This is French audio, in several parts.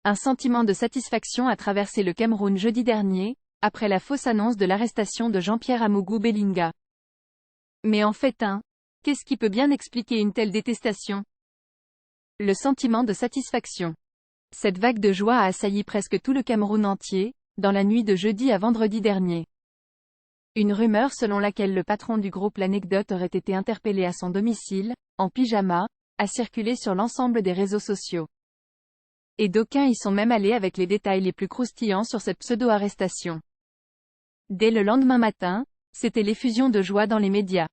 Un sentiment de satisfaction a traversé le Cameroun jeudi dernier, après la fausse annonce de l'arrestation de Jean-Pierre Amougou Bellinga. Mais en fait qu'est-ce qui peut bien expliquer une telle détestation? Le sentiment de satisfaction. Cette vague de joie a assailli presque tout le Cameroun entier, dans la nuit de jeudi à vendredi dernier. Une rumeur selon laquelle le patron du groupe L'Anecdote aurait été interpellé à son domicile, en pyjama, a circulé sur l'ensemble des réseaux sociaux. Et d'aucuns y sont même allés avec les détails les plus croustillants sur cette pseudo-arrestation. Dès le lendemain matin, c'était l'effusion de joie dans les médias.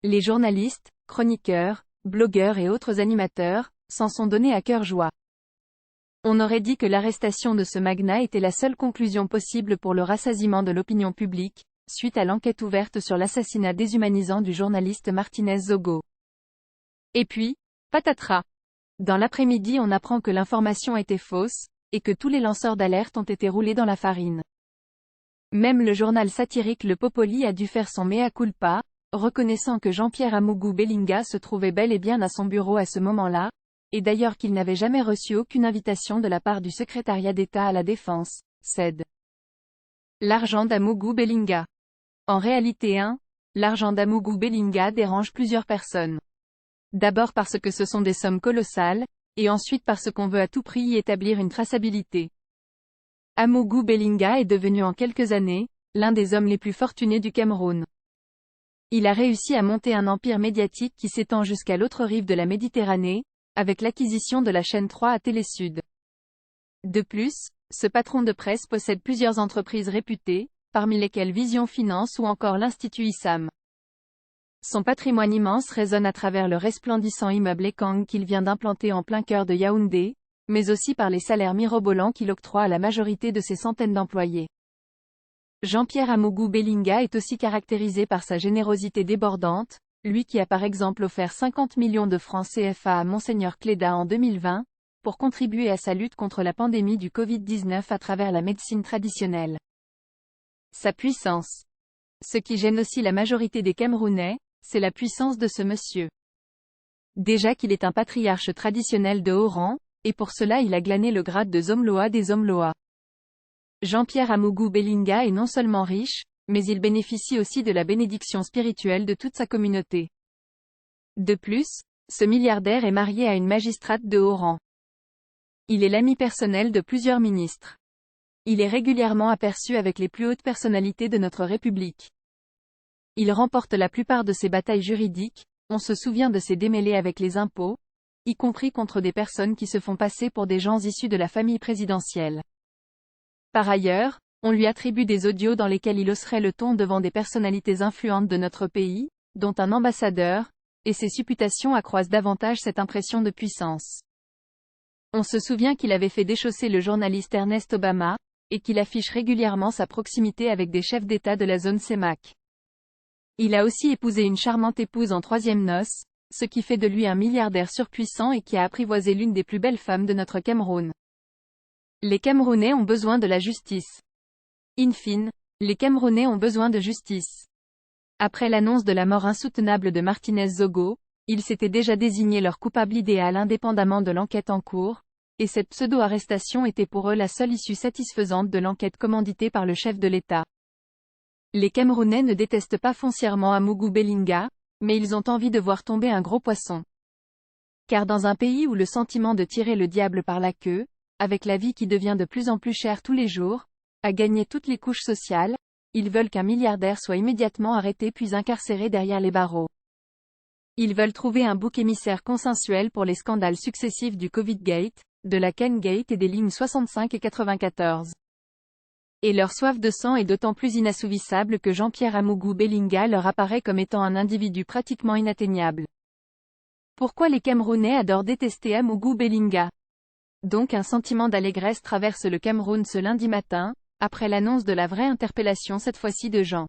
Les journalistes, chroniqueurs, blogueurs et autres animateurs, s'en sont donnés à cœur joie. On aurait dit que l'arrestation de ce magnat était la seule conclusion possible pour le rassasiement de l'opinion publique, suite à l'enquête ouverte sur l'assassinat déshumanisant du journaliste Martinez Zogo. Et puis, patatras. Dans l'après-midi on apprend que l'information était fausse, et que tous les lanceurs d'alerte ont été roulés dans la farine. Même le journal satirique Le Popoli a dû faire son mea culpa, reconnaissant que Jean-Pierre Amougou Bellinga se trouvait bel et bien à son bureau à ce moment-là, et d'ailleurs qu'il n'avait jamais reçu aucune invitation de la part du secrétariat d'État à la Défense, SED. L'argent d'Amougou Bellinga. En réalité l'argent d'Amougou Bellinga dérange plusieurs personnes. D'abord parce que ce sont des sommes colossales, et ensuite parce qu'on veut à tout prix y établir une traçabilité. Amougou Bellinga est devenu en quelques années, l'un des hommes les plus fortunés du Cameroun. Il a réussi à monter un empire médiatique qui s'étend jusqu'à l'autre rive de la Méditerranée, avec l'acquisition de la chaîne 3 à Télésud. De plus, ce patron de presse possède plusieurs entreprises réputées, parmi lesquelles Vision Finance ou encore l'Institut ISAM. Son patrimoine immense résonne à travers le resplendissant immeuble Ekang qu'il vient d'implanter en plein cœur de Yaoundé, mais aussi par les salaires mirobolants qu'il octroie à la majorité de ses centaines d'employés. Jean-Pierre Amougou Bellinga est aussi caractérisé par sa générosité débordante, lui qui a par exemple offert 50 millions de francs CFA à Monseigneur Cléda en 2020, pour contribuer à sa lutte contre la pandémie du Covid-19 à travers la médecine traditionnelle. Sa puissance. Ce qui gêne aussi la majorité des Camerounais, c'est la puissance de ce monsieur. Déjà qu'il est un patriarche traditionnel de haut rang, et pour cela il a glané le grade de Zomloa des Zomloa. Jean-Pierre Amougou Bellinga est non seulement riche, mais il bénéficie aussi de la bénédiction spirituelle de toute sa communauté. De plus, ce milliardaire est marié à une magistrate de haut rang. Il est l'ami personnel de plusieurs ministres. Il est régulièrement aperçu avec les plus hautes personnalités de notre République. Il remporte la plupart de ses batailles juridiques, on se souvient de ses démêlés avec les impôts, y compris contre des personnes qui se font passer pour des gens issus de la famille présidentielle. Par ailleurs, on lui attribue des audios dans lesquels il hausserait le ton devant des personnalités influentes de notre pays, dont un ambassadeur, et ces supputations accroissent davantage cette impression de puissance. On se souvient qu'il avait fait déchausser le journaliste Ernest Obama, et qu'il affiche régulièrement sa proximité avec des chefs d'État de la zone CEMAC. Il a aussi épousé une charmante épouse en troisième noces, ce qui fait de lui un milliardaire surpuissant et qui a apprivoisé l'une des plus belles femmes de notre Cameroun. Les Camerounais ont besoin de la justice. In fine, les Camerounais ont besoin de justice. Après l'annonce de la mort insoutenable de Martinez Zogo, ils s'étaient déjà désigné leur coupable idéal indépendamment de l'enquête en cours, et cette pseudo-arrestation était pour eux la seule issue satisfaisante de l'enquête commanditée par le chef de l'État. Les Camerounais ne détestent pas foncièrement Amougou Bellinga, mais ils ont envie de voir tomber un gros poisson. Car dans un pays où le sentiment de tirer le diable par la queue, avec la vie qui devient de plus en plus chère tous les jours, a gagné toutes les couches sociales, ils veulent qu'un milliardaire soit immédiatement arrêté puis incarcéré derrière les barreaux. Ils veulent trouver un bouc émissaire consensuel pour les scandales successifs du Covid-Gate, de la Ken-Gate et des lignes 65 et 94. Et leur soif de sang est d'autant plus inassouvissable que Jean-Pierre Amougou Bellinga leur apparaît comme étant un individu pratiquement inatteignable. Pourquoi les Camerounais adorent détester Amougou Bellinga? Donc un sentiment d'allégresse traverse le Cameroun ce lundi matin, après l'annonce de la vraie interpellation cette fois-ci de Jean.